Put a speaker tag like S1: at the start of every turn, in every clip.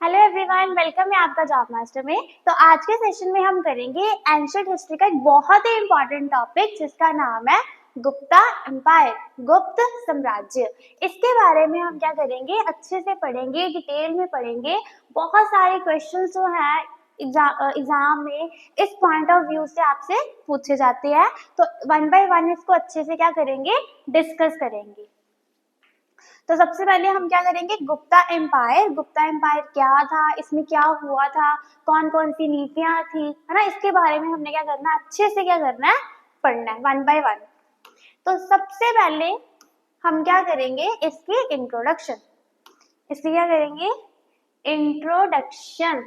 S1: Hello everyone, welcome है आपका job master में। तो आज के सेशन में हम करेंगे एंशिएंट हिस्ट्री का एक बहुत ही इंपॉर्टेंट टॉपिक जिसका नाम है गुप्ता एम्पायर, गुप्त साम्राज्य। इसके बारे में हम क्या करेंगे, अच्छे से पढ़ेंगे, डिटेल में पढ़ेंगे। बहुत सारे क्वेश्चंस जो है एग्जाम में इस पॉइंट ऑफ व्यू से आपसे पूछे जाते हैं। तो वन बाय वन इसको अच्छे से क्या करेंगे, डिस्कस करेंगे। तो सबसे पहले हम क्या करेंगे, गुप्ता एम्पायर। गुप्ता एम्पायर क्या था, इसमें क्या हुआ था, कौन कौन सी नीतियां थी, है ना, इसके बारे में हमने क्या करना है, अच्छे से क्या करना है, पढ़ना है वन बाय वन। तो सबसे पहले हम क्या करेंगे, इसकी इंट्रोडक्शन। इसकी क्या करेंगे, इंट्रोडक्शन।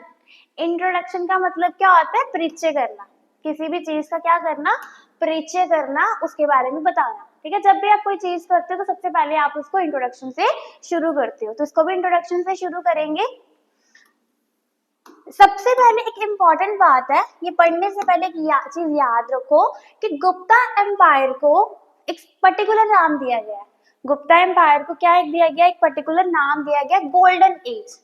S1: इंट्रोडक्शन का मतलब क्या होता है, परिचय करना। किसी भी चीज का क्या करना, परिचय करना, उसके बारे में बताना। ठीक है, जब भी आप कोई चीज करते हो तो सबसे पहले आप उसको इंट्रोडक्शन से शुरू करते हो, तो इसको भी इंट्रोडक्शन से शुरू करेंगे। सबसे पहले एक इम्पॉर्टेंट बात है, ये पढ़ने से पहले एक चीज याद रखो कि गुप्ता एम्पायर को एक पर्टिकुलर नाम दिया गया है। गुप्ता एम्पायर को क्या दिया गया, एक पर्टिकुलर नाम दिया गया, गोल्डन एज।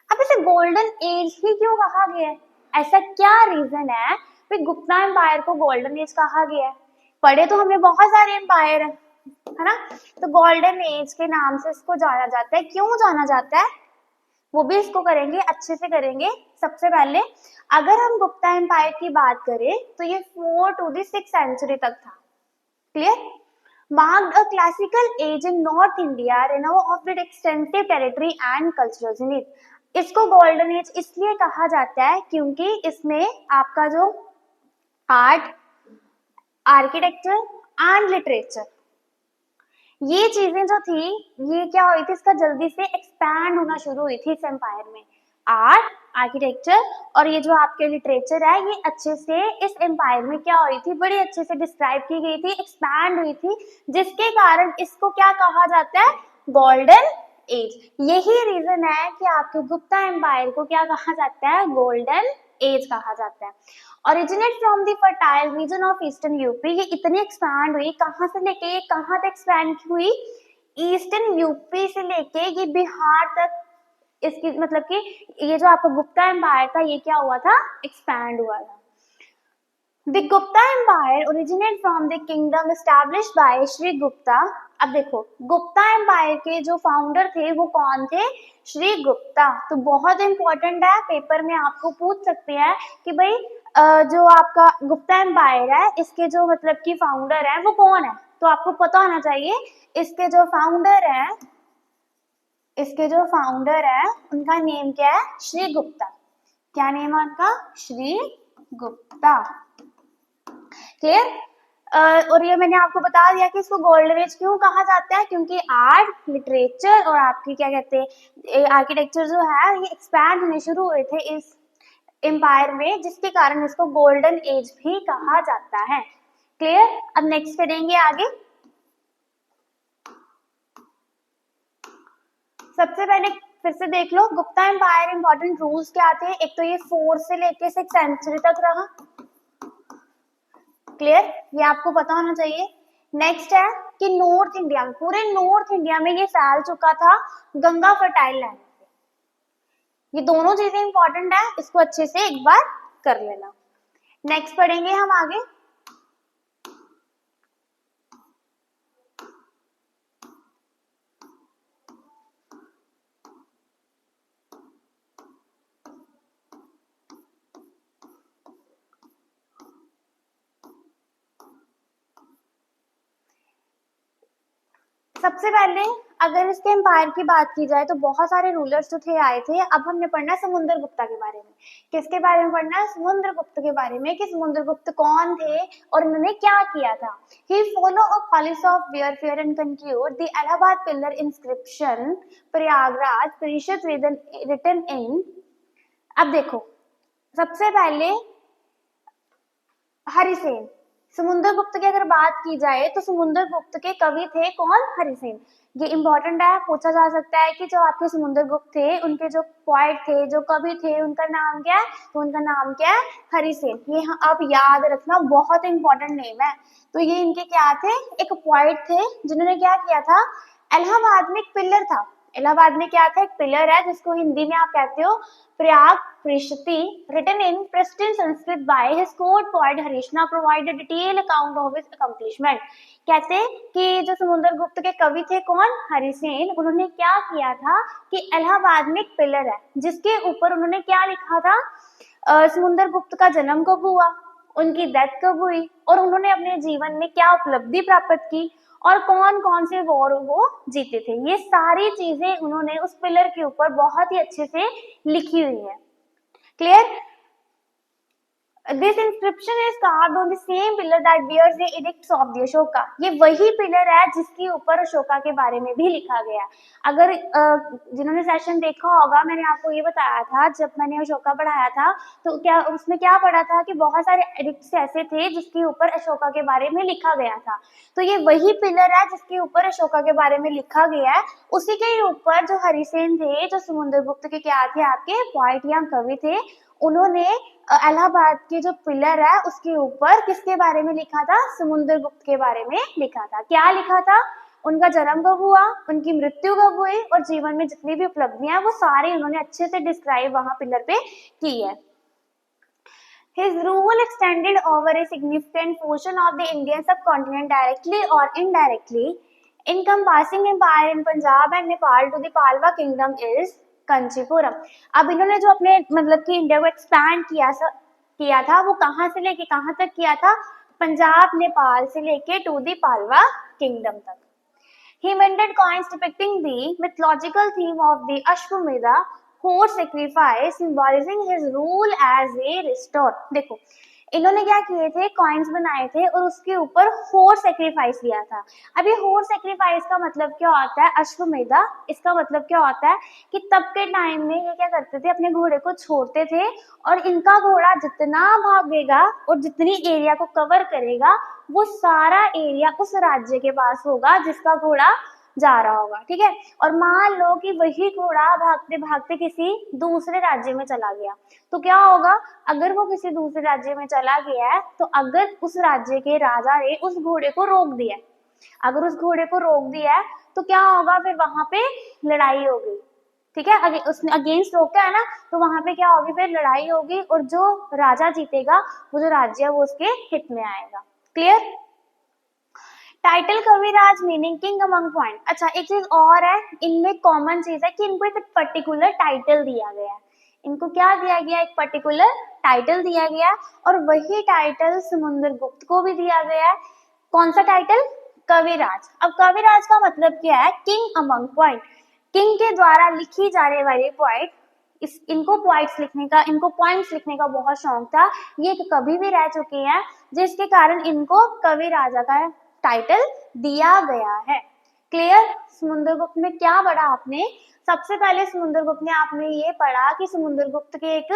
S1: अब इसे गोल्डन एज ही क्यों कहा गया है, ऐसा क्या रीजन है कि गुप्ता एम्पायर को गोल्डन एज कहा गया है। पढ़े तो हमें बहुत सारे एम्पायर है ना, तो गोल्डन एज के नाम से इसको जाना जाता है। क्यों जाना जाता है वो भी इसको करेंगे, अच्छे से करेंगे। सबसे पहले अगर हम गुप्ता एम्पायर की बात करें तो ये 4 to the 6th सेंचुरी तक था। Clear, marked a classical age in North India, renowned of extensive territory and cultures in it. इसको गोल्डन एज इसलिए कहा जाता है क्योंकि इसमें आपका जो आर्ट, आर्किटेक्चर एंड लिटरेचर, ये चीजें जो थी, ये क्या हुई थी, इसका जल्दी से एक्सपैंड होना शुरू हुई थी इस एम्पायर में। आर्ट, आर्किटेक्चर और ये जो आपके लिटरेचर है, ये अच्छे से इस एम्पायर में क्या हुई थी, बड़ी अच्छे से डिस्क्राइब की गई थी, एक्सपैंड हुई थी, जिसके कारण इसको क्या कहा जाता है, गोल्डन एज। यही रीजन है कि आपके गुप्ता एम्पायर को क्या कहा जाता है, गोल्डन एज कहा जाता है। Originate from the fertile reason of eastern UP, ये इतनी एक्सपैंड हुई, कहाँ से लेके कहाँ तक एक्सपैंड हुई, ईस्टर्न यूपी से लेके ये बिहार तक। इसकी मतलब कि ये जो आपका गुप्ता एम्पायर था, ये क्या हुआ था, एक्सपैंड हुआ था। The Gupta Empire originated from the kingdom established by Shri Gupta. अब देखो, गुप्ता एम्पायर के जो फाउंडर थे वो कौन थे, श्री गुप्ता। तो बहुत इंपॉर्टेंट है, पेपर में आपको पूछ सकते हैं कि भाई जो आपका गुप्ता एम्पायर है, इसके जो मतलब कि फाउंडर है वो कौन है। तो आपको पता होना चाहिए, इसके जो फाउंडर है, इसके जो फाउंडर है उनका नेम क्या है, श्री गुप्ता। क्या नेम है उनका, श्री गुप्ता। क्लियर। और ये मैंने आपको बता दिया कि इसको गोल्डन एज क्यों कहा जाता है, क्योंकि आर्ट, लिटरेचर और आपकी क्या कहते हैं, आर्किटेक्चर जो है, ये एक्सपैंड होने शुरू हुए थे इस एम्पायर में, जिसके कारण इसको गोल्डन एज भी कहा जाता है। क्लियर। अब नेक्स्ट करेंगे आगे। सबसे पहले फिर से देख लो, गुप्ता एम्पायर इंपॉर्टेंट रूल्स क्या थे। एक तो ये 4 से लेके 6 सेंचुरी तक रहा। क्लियर, ये आपको पता होना चाहिए। नेक्स्ट है कि नॉर्थ इंडिया में, पूरे नॉर्थ इंडिया में ये फैल चुका था गंगा फर्टाइल लैंड पे। ये दोनों चीजें इंपॉर्टेंट है, इसको अच्छे से एक बार कर लेना। नेक्स्ट पढ़ेंगे हम आगे। सबसे पहले अगर इसके एम्पायर की बात की जाए तो बहुत सारे रूलर्स जो थे आए थे। अब हमने पढ़ना है समुद्र गुप्ता के बारे में। किसके बारे में पढ़ना है, समुद्र गुप्त के बारे में, कि समुद्र गुप्त कौन थे और उन्होंने क्या किया था। He follow a policy of warfare and conclude the Allahabad pillar inscription Prayagraj परिषद रिटन इन। अब देखो, सबसे पहले हरिसेन, समुद्र गुप्त की अगर बात की जाए तो समुद्र गुप्त के कवि थे कौन, हरिसेन। ये इंपॉर्टेंट है, पूछा जा सकता है कि जो आपके समुद्र गुप्त थे, उनके जो पोएट थे, जो कवि थे, उनका नाम क्या है, तो उनका नाम क्या है, हरिसेन। ये आप याद रखना, बहुत इंपॉर्टेंट नेम है। तो ये इनके क्या थे, एक पोएट थे जिन्होंने क्या किया था, इलाहाबाद में एक पिलर था, इलाहाबाद में क्या था, एक पिलर है जिसको हिंदी में आप कहते हो Prayag Prashasti, written in pristine Sanskrit by his court poet Harishena provide a detail account of his accomplishment. कहते कि जो समुद्रगुप्त के कवि थे कौन, हरिसेन, उन्होंने क्या किया था कि इलाहाबाद में एक पिलर है जिसके ऊपर उन्होंने क्या लिखा था, समुद्रगुप्त का जन्म कब हुआ, उनकी डेथ कब हुई, और उन्होंने अपने जीवन में क्या उपलब्धि प्राप्त की, और कौन कौन से वॉर वो जीते थे। ये सारी चीजें उन्होंने उस पिलर के ऊपर बहुत ही अच्छे से लिखी हुई है। Clear? This inscription is carved on the same pillar that bears the edicts of the Ashoka। ये वही पिलर है जिसके ऊपर अशोका के बारे में भी लिखा गया। अगर जिन्होंने सेशन देखा होगा, मैंने आपको ये बताया था जब मैंने अशोका पढ़ाया था, तो क्या उसमें क्या पढ़ा था कि बहुत सारे एडिक्ट्स ऐसे थे जिसके ऊपर अशोका के बारे में लिखा गया था। तो ये वही पिलर है जिसके ऊपर अशोका के बारे में लिखा गया है। उसी के ऊपर जो हरिसेन थे, जो समुद्रगुप्त के क्या थे, आपके पोएट या कवि थे, उन्होंने इलाहाबाद के जो पिलर है उसके ऊपर किसके बारे में लिखा था, समुद्रगुप्त के बारे में लिखा था। क्या लिखा था, उनका जन्म कब हुआ, उनकी मृत्यु कब हुई, और जीवन में जितनी भी उपलब्धियां वो सारी उन्होंने अच्छे से डिस्क्राइब वहां पिलर पे की है। His rule extended over a significant portion of the Indian subcontinent directly or indirectly, encompassing empire in Punjab and Nepal to the Palwa kingdom is Kanchipuram. अब इन्होंने जो अपने मतलब कि इंडिया को एक्सपैंड किया था वो कहाँ से लेके कहाँ तक किया था, पंजाब नेपाल से लेके टू दी पालवा किंगडम तक। He minted coins depicting the mythological theme of the Ashwamedha horse sacrifice, symbolizing his rule as a restorer। देखो इन्होंने क्या किए थे, कॉइन्स बनाए थे और उसके ऊपर हॉर्स सेक्रीफाइस लिया था। अब ये हॉर्स सेक्रीफाइस का मतलब क्या होता है, अश्वमेधा, इसका मतलब क्या होता है कि तब के टाइम में ये क्या करते थे, अपने घोड़े को छोड़ते थे और इनका घोड़ा जितना भागेगा और जितनी एरिया को कवर करेगा वो सारा एरिया उस राज्य के पास होगा जिसका घोड़ा जा रहा होगा। ठीक है, और मान लो कि वही घोड़ा भागते भागते किसी दूसरे राज्य में चला गया, तो क्या होगा, अगर वो किसी दूसरे राज्य में चला गया है तो अगर उस राज्य के राजा ने उस घोड़े को रोक दिया, अगर उस घोड़े को रोक दिया है तो क्या होगा, फिर वहां पे लड़ाई होगी। ठीक है, उसने अगेंस्ट रोका है ना, तो वहां पे क्या होगी, फिर लड़ाई होगी और जो राजा जीतेगा वो जो राज्य है वो उसके हित में आएगा। क्लियर? टाइटल कविराज मीनिंग किंग अमंग पॉइंट। अच्छा, एक चीज और है, इनमें कॉमन चीज है कि इनको एक पर्टिकुलर टाइटल दिया गया है। इनको क्या दिया गया, एक पर्टिकुलर टाइटल दिया गया, और वही टाइटल समुद्रगुप्त को भी दिया गया है। कौन सा टाइटल, कविराज। अब कविराज का मतलब क्या है, किंग अमंग पॉइंट, किंग के द्वारा लिखी जाने वाली पॉइंट। इनको पॉइंट्स लिखने का, इनको पॉइंट्स लिखने का बहुत शौक था, ये कभी भी रह चुके हैं, जिसके कारण इनको कवि राजा का टाइटल दिया गया है। क्लियर? समुद्रगुप्त में क्या पढ़ा आपने, सबसे पहले समुद्रगुप्त ने आपने ये पढ़ा कि समुद्रगुप्त के एक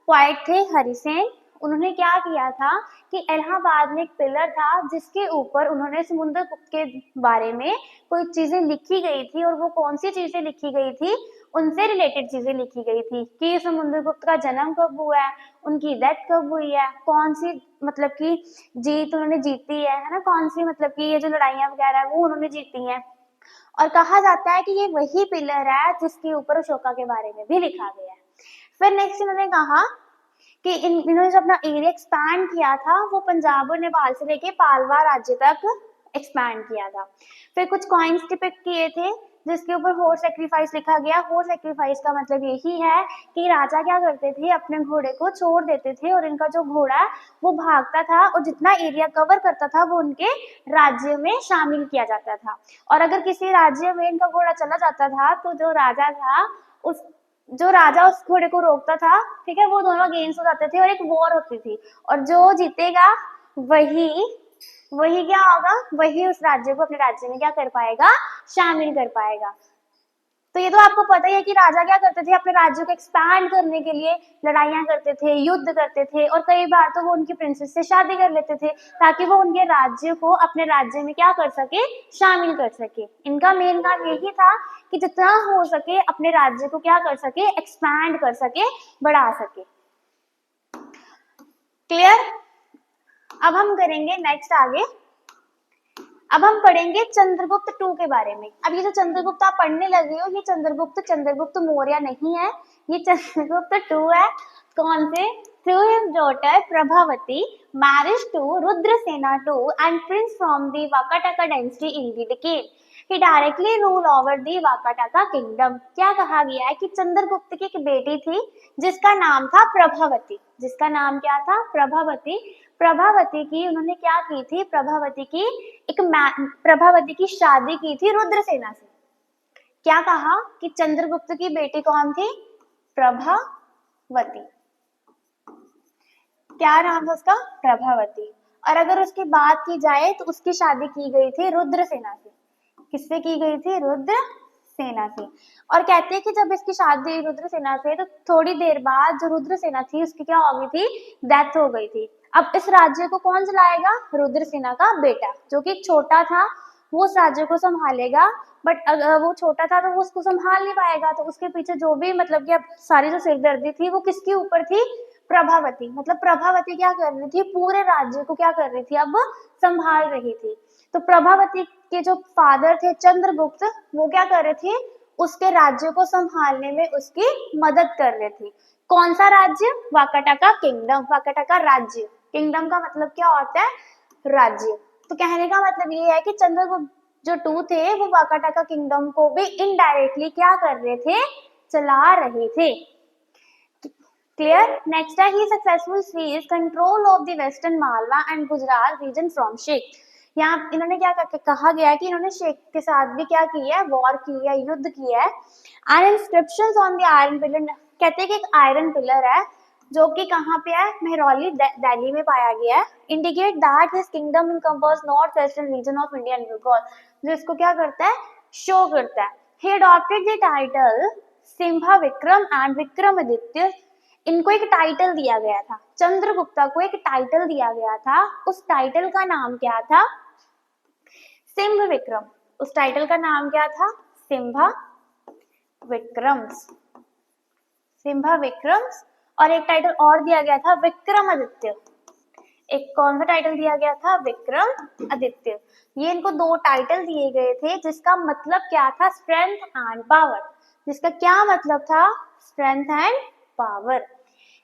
S1: पोएट थे हरिसेन, उन्होंने क्या किया था कि इलाहाबाद में एक पिलर था जिसके ऊपर उन्होंने समुद्रगुप्त के बारे में कोई चीजें लिखी गई थी, और वो कौन सी चीजें लिखी गई थी, उनसे रिलेटेड चीजें लिखी गई थी कि समुद्रगुप्त का जन्म कब हुआ है, उनकी डेथ कब हुई है, कौन सी मतलब कि जीत उन्होंने जीती है ना, कौन सी मतलब कि ये जो लड़ाइयां वगैरह है वो उन्होंने जीती हैं। और कहा जाता है कि ये वही पिलर है जिसके ऊपर अशोका के बारे में भी लिखा गया है। फिर नेक्स्ट इन्होंने कहा कि इन्होंने जो अपना एरिया एक्सपैंड किया था वो पंजाब और नेपाल से लेके पालवा राज्य तक एक्सपैंड किया था। फिर कुछ कॉइन्स डिपिक्ट किए थे जिसके ऊपर हॉर्स सेक्रीफाइस लिखा गया। हॉर्स सेक्रीफाइस का मतलब यही है कि राजा क्या करते थे, अपने घोड़े को छोड़ देते थे और इनका जो घोड़ा है वो भागता था और जितना एरिया कवर करता था वो उनके राज्य में शामिल किया जाता था। और अगर किसी राज्य में इनका घोड़ा चला जाता था तो जो राजा उस घोड़े को रोकता था, ठीक है, वो दोनों अगेंस्ट हो जाते थे और एक वॉर होती थी, और जो जीतेगा वही क्या होगा, वही उस राज्य को अपने राज्य में क्या कर पाएगा, शामिल कर पाएगा। तो ये तो आपको पता ही है कि राजा क्या करते थे, अपने राज्य को एक्सपैंड करने के लिए लड़ाइयां करते थे, युद्ध करते थे, और कई बार तो वो उनकी प्रिंसेस से शादी कर लेते थे ताकि वो उनके राज्य को अपने राज्य में क्या कर सके, शामिल कर सके। इनका मेन काम यही था कि जितना हो सके अपने राज्य को क्या कर सके, एक्सपैंड कर सके, बढ़ा सके। क्लियर? अब हम करेंगे नेक्स्ट आगे। अब हम पढ़ेंगे चंद्रगुप्त टू के बारे में। अब ये जो चंद्रगुप्त आप पढ़ने लगे हो, ये चंद्रगुप्त मौर्य नहीं है, ये चंद्रगुप्त टू है। कौन से? Through his daughter Prabhavati marriage to Rudrasena two and prince from the Vakataka dynasty indeed came, he directly rule over the Vakataka kingdom. क्या कहा गया है कि चंद्रगुप्त की एक बेटी थी जिसका नाम था प्रभावती। जिसका नाम क्या था? प्रभावती। प्रभावती की उन्होंने क्या की थी? प्रभावती की शादी की थी रुद्रसेना से। क्या कहा कि चंद्रगुप्त की बेटी कौन थी? प्रभावती। क्या नाम था उसका? प्रभावती। और अगर उसकी बात की जाए तो उसकी शादी की गई थी रुद्रसेना से। किससे की गई थी? रुद्रसेना से। और कहते हैं कि जब इसकी शादी रुद्रसेना से, तो थोड़ी देर बाद जो रुद्रसेना थी उसकी क्या हो गई थी? डेथ हो गई थी। अब इस राज्य को कौन चलाएगा? रुद्रसेना का बेटा, जो कि छोटा था, वो उस राज्य को संभालेगा। बट अगर वो छोटा था तो वो उसको संभाल नहीं पाएगा, तो उसके पीछे जो भी मतलब कि अब सारी जो सिरदर्दी थी वो किसके ऊपर थी? प्रभावती। मतलब प्रभावती क्या कर रही थी? पूरे राज्य को क्या कर रही थी? अब संभाल रही थी। तो प्रभावती के जो फादर थे चंद्रगुप्त, वो क्या कर रहे थे? उसके राज्य को संभालने में उसकी मदद कर रहे थे। कौन सा राज्य? वाकाटका किंगडम। वाकाटका राज्य। किंगडम का मतलब क्या होता है? राज्य। तो कहने का मतलब ये है कि चंद्रगुप्त जो टू थे वो वाकाटका किंगडम को भी इनडायरेक्टली क्या कर रहे थे? चला रहे थे। क्लियर? नेक्स्ट है he successful seize control of the western Malwa and Gujarat region from शेख। यहाँ इन्होंने क्या कहा गया है कि इन्होंने शेख के साथ भी क्या किया है? वॉर की है, युद्ध किया है। And inscriptions on the iron pillar, कहते हैं कि एक आयरन पिलर है जो कि कहाँ पे है? मेहरौली दिल्ली में पाया गया है। Indicate that his kingdom encumbers north western region of India and Bengal, जो इसको क्या करता है? शो करता है। He adopted the title Simha Vikram and Vikramaditya. इनको एक टाइटल दिया गया था, चंद्रगुप्ता को एक टाइटल दिया गया था। उस टाइटल का नाम क्या था? सिंह विक्रम। उस टाइटल का नाम क्या था? सिम्हा विक्रम्स। सिम्हा विक्रम्स। और एक टाइटल और दिया गया था विक्रमादित्य। एक कौन सा टाइटल दिया गया था? विक्रमादित्य। ये इनको दो टाइटल दिए गए थे जिसका मतलब क्या था? Strength and power. जिसका क्या मतलब था? Strength and power.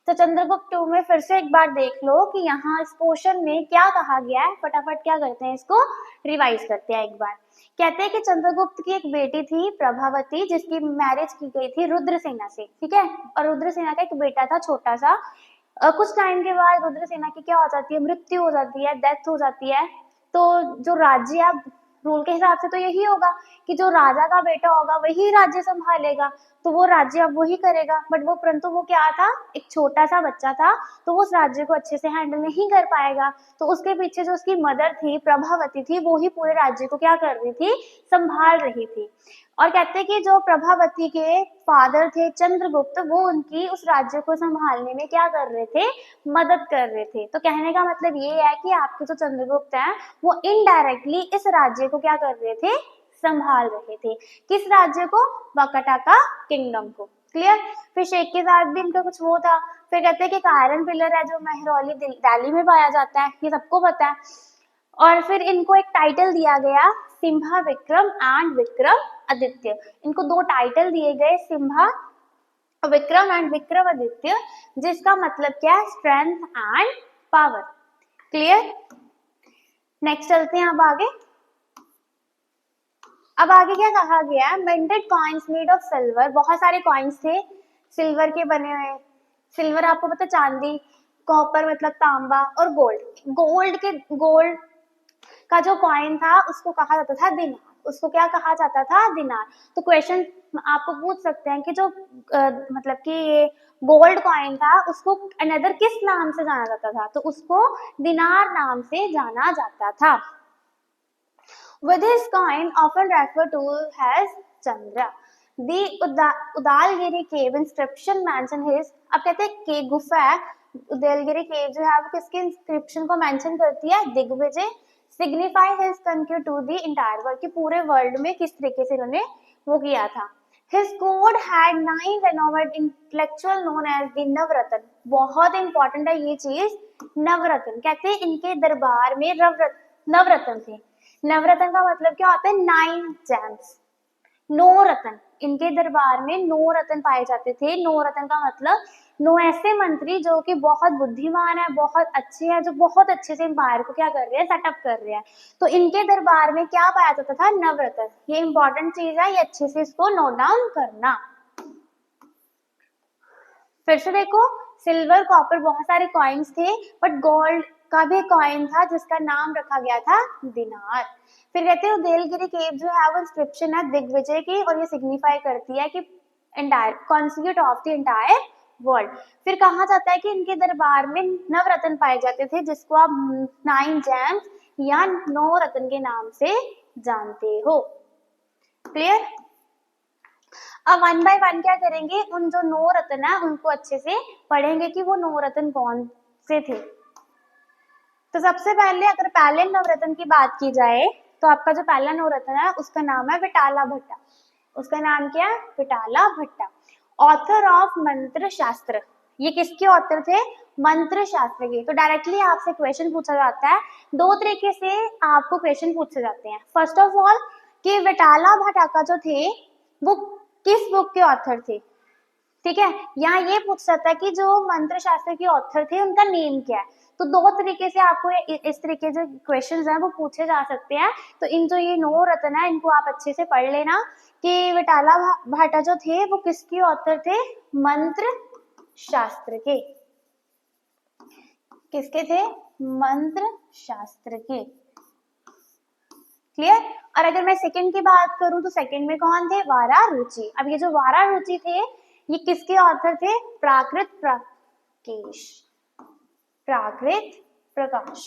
S1: तो चंद्रगुप्त टू में फिर से एक बार देख लो कि यहाँ इस पोर्शन में क्या कहा गया है। फटाफट क्या करते हैं, इसको रिवाइज करते हैं एक बार। कहते हैं कि चंद्रगुप्त की एक बेटी थी प्रभावती, जिसकी मैरिज की गई थी रुद्रसेना से, ठीक है। और रुद्रसेना का एक बेटा था छोटा सा। कुछ टाइम के बाद रुद्रसेना की क्या हो जाती है? मृत्यु हो जाती है, डेथ हो जाती है। तो जो राज्य है, रूल के हिसाब से तो यही होगा कि जो राजा का बेटा होगा वही राज्य संभालेगा, तो वो राज्य अब वही करेगा। बट वो परंतु वो क्या था? एक छोटा सा बच्चा था, तो वो उस राज्य को अच्छे से हैंडल नहीं कर पाएगा। तो उसके पीछे जो उसकी मदर थी प्रभावती थी, वो ही पूरे राज्य को क्या कर रही थी? संभाल रही थी। और कहते हैं कि जो प्रभावती के फादर थे चंद्रगुप्त, वो उनकी उस राज्य को संभालने में क्या कर रहे थे? मदद कर रहे थे। तो कहने का मतलब ये है कि आपके जो चंद्रगुप्त हैं वो इनडायरेक्टली इस राज्य को क्या कर रहे थे? संभाल रहे थे। किस राज्य को? वाकाटका किंगडम को। क्लियर? फिर शेख के साथ भी इनका कुछ वो था। फिर कहते हैं कि एक आयरन पिलर है जो मेहरौली दिल्ली में पाया जाता है, ये सबको पता है। और फिर इनको एक टाइटल दिया गया सिम्हा विक्रम एंड विक्रमादित्य। इनको दो टाइटल दिए गए, सिम्हा विक्रम एंड विक्रमादित्य, जिसका मतलब क्या है? Strength and power. Clear? Next चलते हैं अब आगे। अब आगे क्या कहा गया है? Minted coins made of silver. बहुत सारे कॉइन्स थे सिल्वर के बने हुए। सिल्वर आपको पता, चांदी, कॉपर मतलब तांबा, और गोल्ड का जो कॉइन था उसको कहा जाता था दिनार। उसको क्या कहा जाता था? दिनार। तो क्वेश्चन आपको पूछ सकते हैं कि जो मतलब कि ये गोल्ड कॉइन था उसको अनदर किस नाम से जाना जाता था? तो उसको दिनार नाम से जाना जाता था। With his coin often referred to as Chandra. The Udayagiri cave inscription mention his. अब कहते हैं के गुफा है उदयगिरी केव जो है वो किसके इंस्क्रिप्शन को मेंशन करती है? Digvijay. Signify his conquest to the entire world, कि पूरे वर्ल्ड में किस तरीके से इन्होंने वो किया था। His court had 9 renowned intellectual known as the नवरत्न। बहुत इंपॉर्टेंट है ये चीज, नवरत्न। कहते हैं इनके दरबार में नवरत्न थे। नवरत्न का मतलब क्या होता है? 9 जेम्स। 9 रत्न, इनके दरबार में 9 रत्न पाए जाते थे। 9 रत्न का मतलब 9 ऐसे मंत्री जो कि बहुत बुद्धिमान है, बहुत अच्छे हैं, जो बहुत अच्छे से एम्पायर को क्या कर रहे हैं? सेटअप कर रहे हैं। तो इनके दरबार में क्या पाया जाता था? नवरत्न। ये इंपॉर्टेंट चीज है, ये अच्छे से इसको नोट डाउन करना। फिर से देखो, सिल्वर कॉपर बहुत सारे कॉइन्स थे, बट गोल्ड का भी कॉइन था जिसका नाम रखा गया था दिनार। फिर कहते हैं उदयगिरी केव जो है वो इंस्क्रिप्शन है दिग्विजय की, और ये सिग्निफाई करती है कि entire constitute of the entire world. फिर कहा जाता है कि इनके दरबार में नवरत्न पाए जाते थे, जिसको आप 9 जेम्स या 9 रत्न के नाम से जानते हो। क्लियर? अब 1 बाय 1 क्या करेंगे? उन जो 9 रत्न है उनको अच्छे से पढ़ेंगे कि वो 9 रत्न कौन से थे। तो सबसे पहले अगर पहले नवरत्न की बात की जाए तो आपका जो पहला नवरत्न है उसका नाम है विटाला भट्टा। उसका नाम क्या है? विटाला भट्टा। ऑथर ऑफ मंत्र शास्त्र। ये किसके ऑथर थे? मंत्र शास्त्र के। तो डायरेक्टली आपसे क्वेश्चन पूछा जाता है, दो तरीके से आपको क्वेश्चन पूछे जाते हैं। फर्स्ट ऑफ ऑल कि विटाला भट्टा जो थे वो किस बुक के ऑथर थे? ठीक है, यहाँ ये पूछ सकता है कि जो मंत्र शास्त्र के ऑथर थे उनका नेम क्या है। तो दो तरीके से आपको इस तरीके से क्वेश्चंस हैं वो पूछे जा सकते हैं। तो इन जो ये 9 रत्न है इनको आप अच्छे से पढ़ लेना कि विटाला भाटा जो थे वो किसके ऑथर थे? मंत्र शास्त्र के। किसके थे? मंत्र शास्त्र के। क्लियर? और अगर मैं सेकंड की बात करूं तो सेकंड में कौन थे? वारारुचि। अब ये जो वारारुचि थे ये किसके ऑथर थे? प्राकृत प्रकाश। प्राकृत प्रकाश।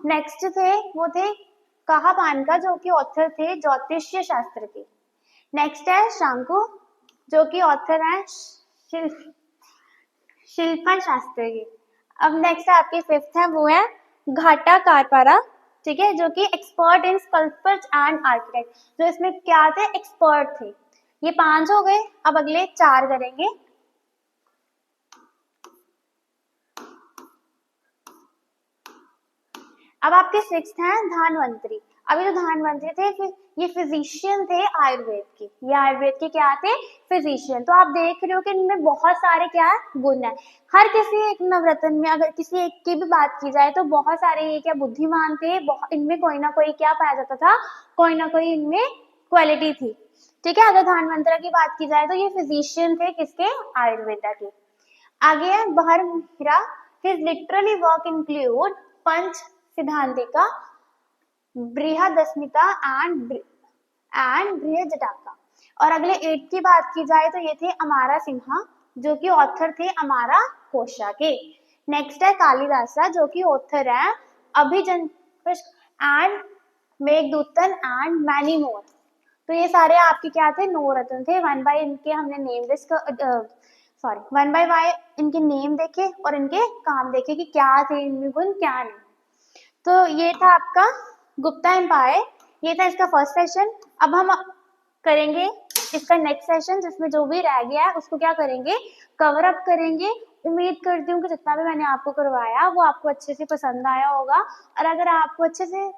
S1: नेक्स्ट थे वो थे कहापानका जो कि ऑथर थे ज्योतिष्य शास्त्र के। नेक्स्ट है शांकु जो कि ऑथर है शिल्पा शास्त्र के। अब नेक्स्ट है आपके फिफ्थ है वो है घाटा कारपारा, ठीक है, जो कि expert in sculptures and architect. जो इसमें क्या थे? एक्सपर्ट थे। ये 5 हो गए, अब अगले 4 करेंगे। अब आपके 6th हैं धन्वंतरी। अभी जो धन्वंतरी थे ये फिजिशियन थे आयुर्वेद के। ये आयुर्वेद के क्या थे? फिजिशियन। तो आप देख रहे हो कि इनमें बहुत सारे क्या गुण है। हर किसी एक नवरत्न में अगर किसी एक की भी बात की जाए तो बहुत सारे ये क्या बुद्धिमान थे, इनमें कोई ना कोई क्या पाया जाता था? कोई ना कोई इनमें क्वालिटी थी। ठीक है, अगर धन्वंतरी की बात की जाए तो ये फिजिशियन थे किसके? आयुर्वेदा के। आगे है Varahamihira. His literally work include Pancha Siddhantika, Brihatsamhita and Brihajjataka. और अगले 8 की बात की जाए तो ये थे अमारा सिन्हा जो कि ऑथर थे अमारा कोशा के। नेक्स्ट है कालिदासा जो कि ऑथर है अभिजन एंड मेघदूतन एंड मैनी मोर। तो ये सारे आपके क्या थे? 9 रत्न थे। 1 बाय इनके हमने name list sorry 1 by Y इनके नेम देखे और इनके काम देखे कि क्या थे इनमें गुण क्या नहीं। तो ये था आपका गुप्ता एम्पायर, ये था इसका फर्स्ट सेशन। अब हम करेंगे इसका नेक्स्ट सेशन जिसमें जो भी रह गया है उसको क्या करेंगे? कवर अप करेंगे। उम्मीद करती हूँ कि जितना भी मैंने आपको करवाया वो आपको अच्छे से पसंद आया होगा। और अगर आपको अच्छे से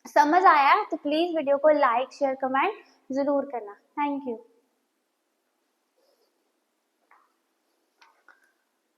S1: समझ आया तो प्लीज वीडियो को लाइक शेयर कमेंट जरूर करना। Thank you.